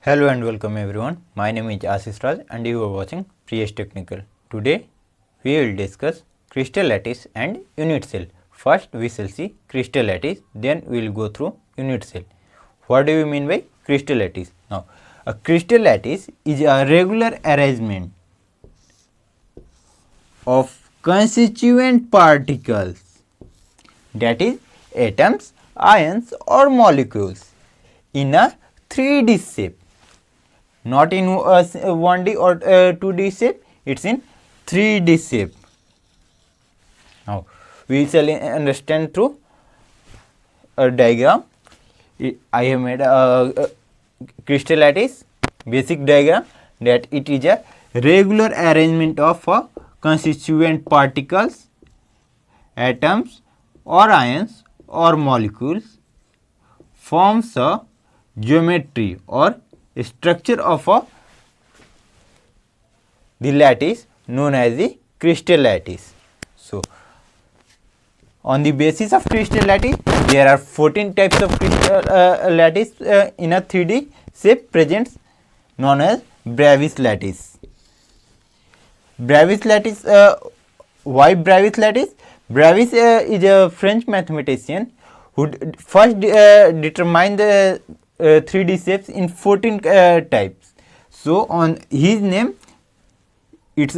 Hello and welcome everyone. My name is Ashish Raj and you are watching Priash Technical. Today we will discuss crystal lattice and unit cell. First we shall see crystal lattice, then we will go through unit cell. What do you mean by crystal lattice? Now, a crystal lattice is a regular arrangement of constituent particles, that is atoms, ions or molecules, in a 3D shape. Not in 1D or 2D shape, it is in 3D shape. Now, we shall understand through a diagram. I have made a crystal lattice basic diagram, that it is a regular arrangement of constituent particles, atoms or ions or molecules, forms a geometry or structure of the lattice known as the crystal lattice. So, on the basis of crystal lattice, there are 14 types of crystal lattice in a 3D shape presents, known as Bravais lattice. Bravais lattice, why Bravais lattice? Bravais is a French mathematician who first determined the 3D shapes in 14 types. So, on his name, its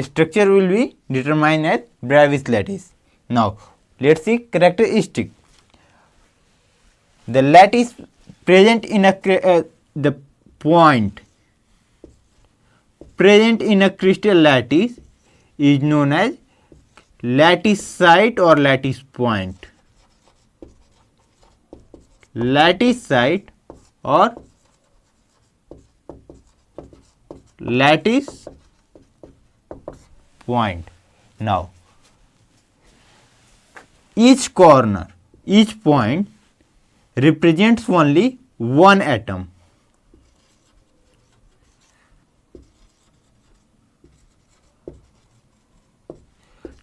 structure will be determined as Bravais lattice. Now, let us see characteristic. The lattice present in a the point present in a crystal lattice is known as lattice site or lattice point. Lattice site or lattice point. Now, each corner, each point represents only one atom.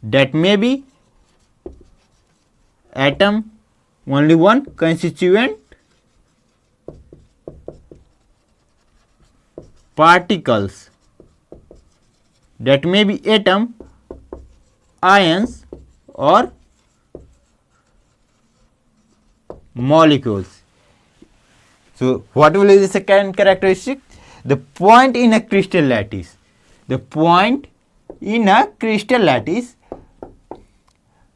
That may be atom, only one constituent particles, that may be atom, ions or molecules. So, what will be the second characteristic? The point in a crystal lattice. The point in a crystal lattice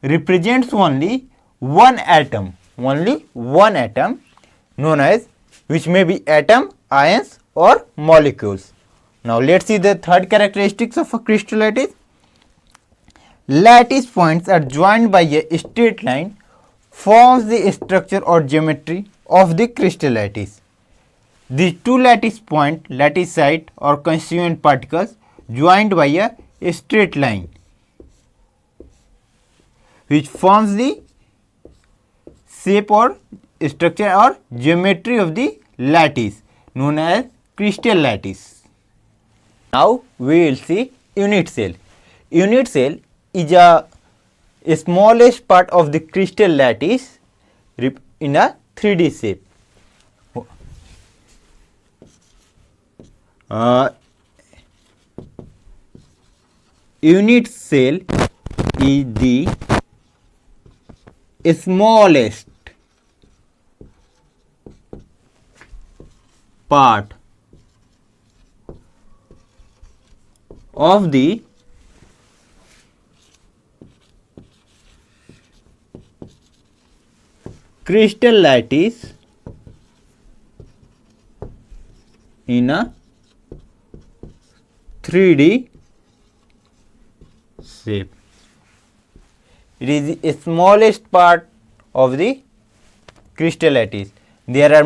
represents only one atom, known as, which may be atom, ions or molecules. Now, let us see the third characteristics of a crystal lattice. Lattice points are joined by a straight line, forms the structure or geometry of the crystal lattice. These two lattice point, lattice site or constituent particles joined by a straight line, which forms the shape or structure or geometry of the lattice, known as crystal lattice. Now, we will see unit cell. Unit cell is a smallest part of the crystal lattice in a 3D shape. Unit cell is the smallest part of the crystal lattice in a 3D shape. It is the smallest part of the crystal lattice. There are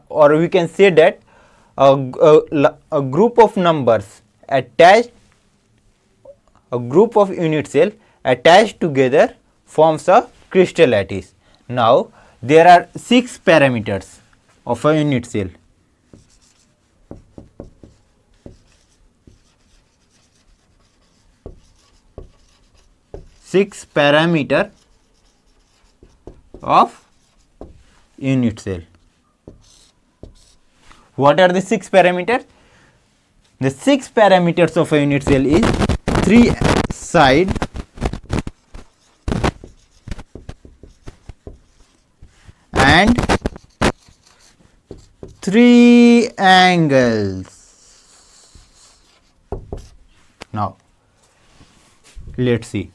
or we can say that a group of numbers attached, a group of unit cell attached together forms a crystal lattice. Now, there are 6 parameters of a unit cell. 6 parameter of unit cell. What are the 6 parameters? The 6 parameters of a unit cell is 3 side and 3 angles. Now let's see.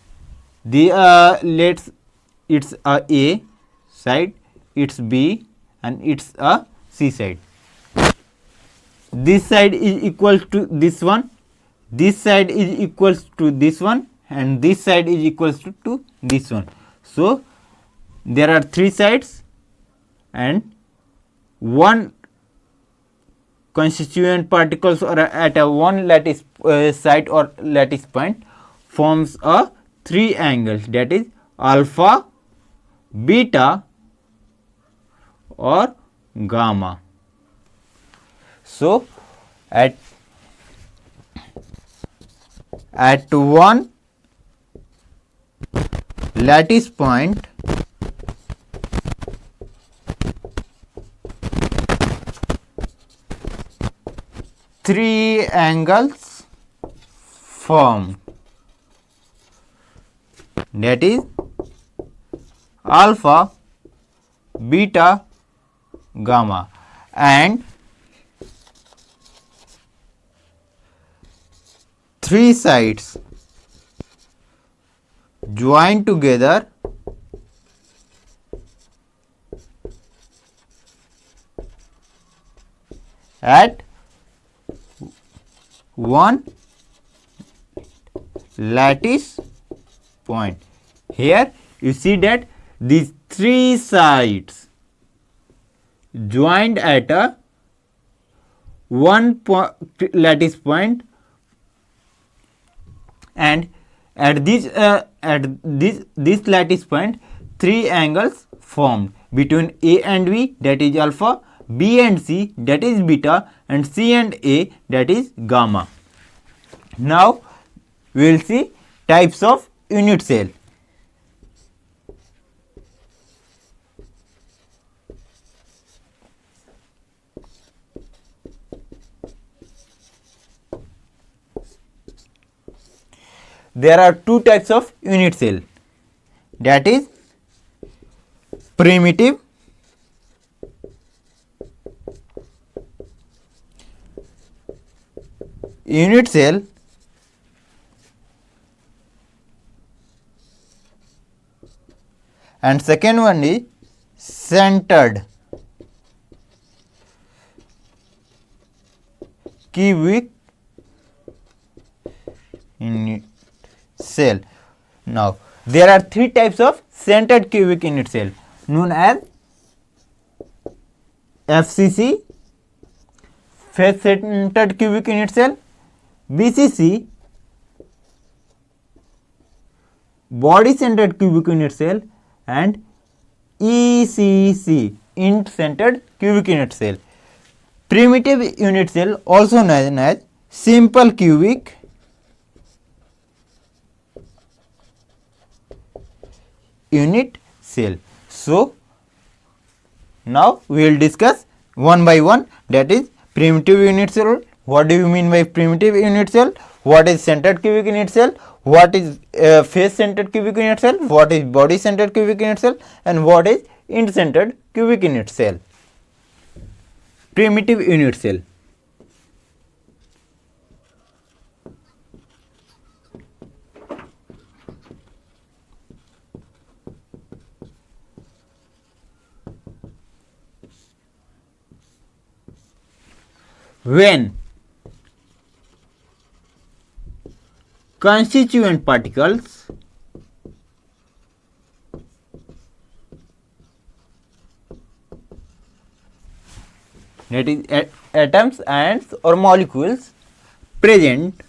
It's a side, it's B, and it's a C side. This side is equal to this one, this side is equals to this one, and this side is equals to this one. So there are 3 sides and one constituent particles or at a one lattice side or lattice point forms a 3 angles, that is alpha, beta or gamma. So at one lattice point three angles form, that is alpha, beta, gamma, and 3 sides join together at one lattice point. Here you see that these 3 sides joined at a one lattice point, and at this lattice point 3 angles formed between A and B, that is alpha, B and C, that is beta, and C and A, that is gamma. Now we will see types of unit cell. There are 2 types of unit cell, that is primitive unit cell and second one is centered cubic unit cell. Now there are 3 types of centered cubic unit cell known as FCC, face centered cubic unit cell, BCC, body centered cubic unit cell, and ECC, int centered cubic unit cell. Primitive unit cell also known as simple cubic unit cell. So now we will discuss one by one, that is primitive unit cell. What do you mean by primitive unit cell? What is centered cubic unit cell? What is face centered cubic unit cell? What is body centered cubic unit cell? And what is int centered cubic unit cell? Primitive unit cell. When constituent particles that is atoms and or molecules present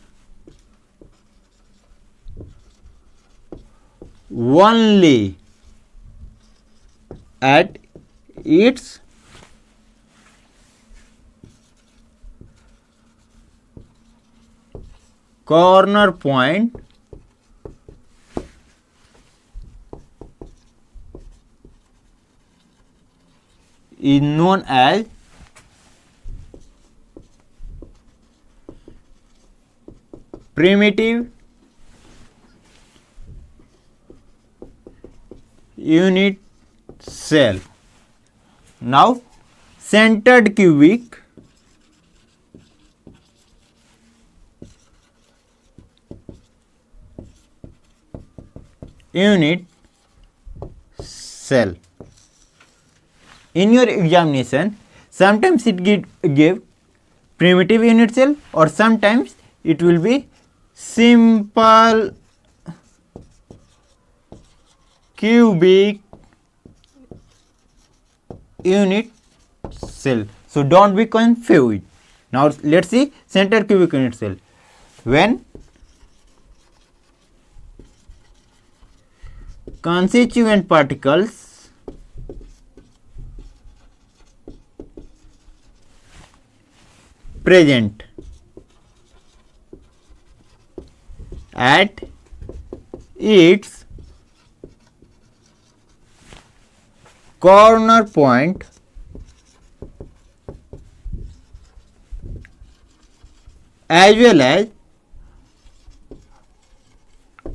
only at its corner point is known as primitive unit cell. Now centered cubic unit cell. In your examination, sometimes it give primitive unit cell, or sometimes it will be simple cubic unit cell. So don't be confused. Now let's see center cubic unit cell. When constituent particles present at its corner point as well as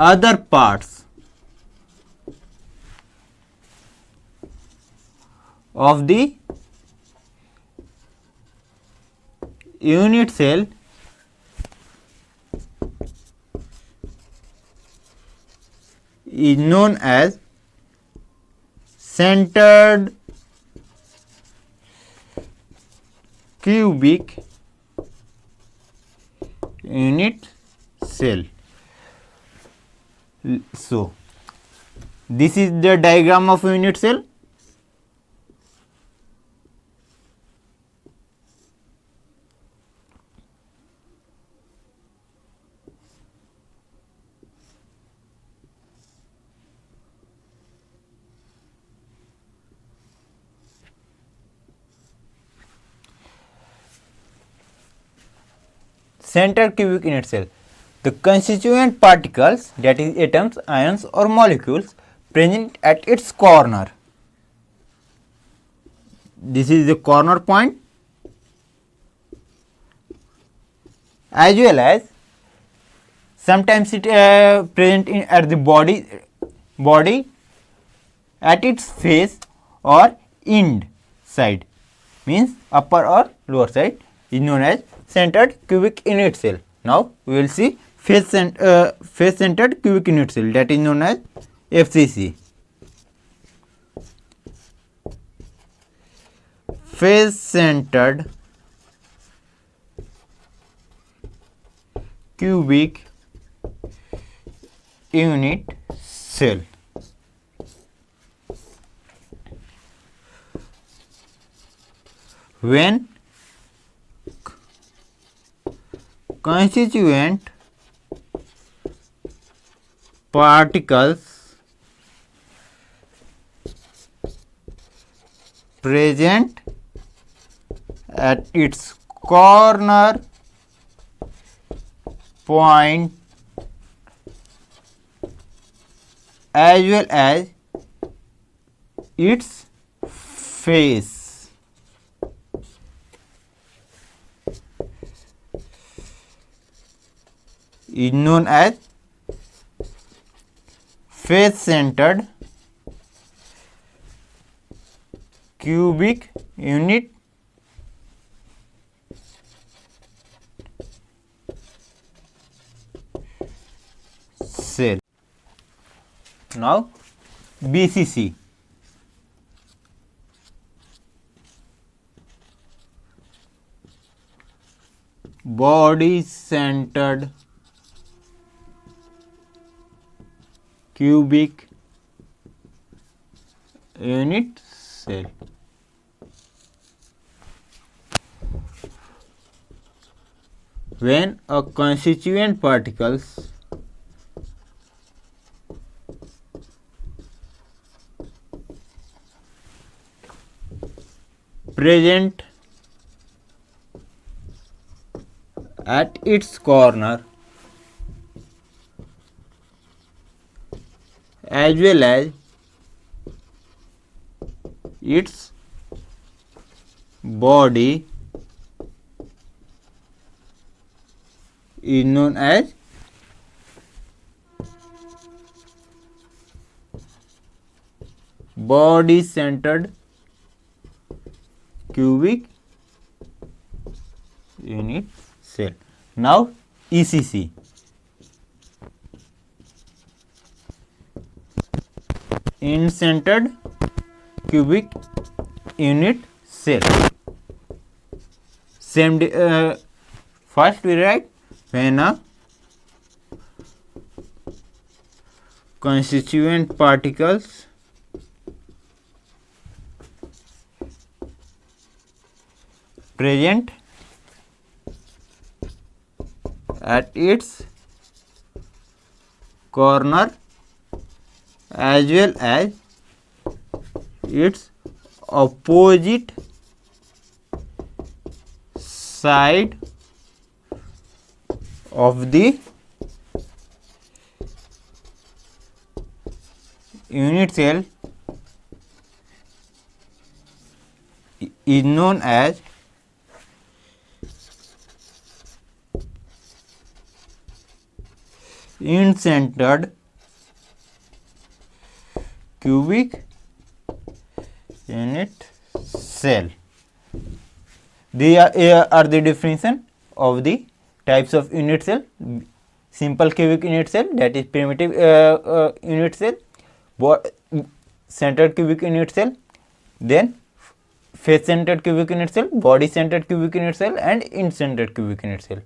other parts of the unit cell is known as centered cubic unit cell. So this is the diagram of unit cell. Centered cubic unit cell. The constituent particles, that is atoms, ions or molecules present at its corner. This is the corner point, as well as sometimes it present at the body at its face or end side, means upper or lower side, is known as centered cubic unit cell. Now we will see face centered cubic unit cell, that is known as FCC. Face centered cubic unit cell. When constituent particles present at its corner point as well as its face is known as face centered cubic unit cell. Now BCC. Body centered cubic unit cell. When a constituent particles present at its corner as well as its body is known as body centered cubic unit cell. Now ECC, in centered cubic unit cell. Same first we write when a constituent particles present at its corner as well as its opposite side of the unit cell is known as in-centered cubic unit cell. These are the definition of the types of unit cell. Simple cubic unit cell, that is primitive unit cell, centered cubic unit cell, then face centered cubic unit cell, body centered cubic unit cell, and in centered cubic unit cell.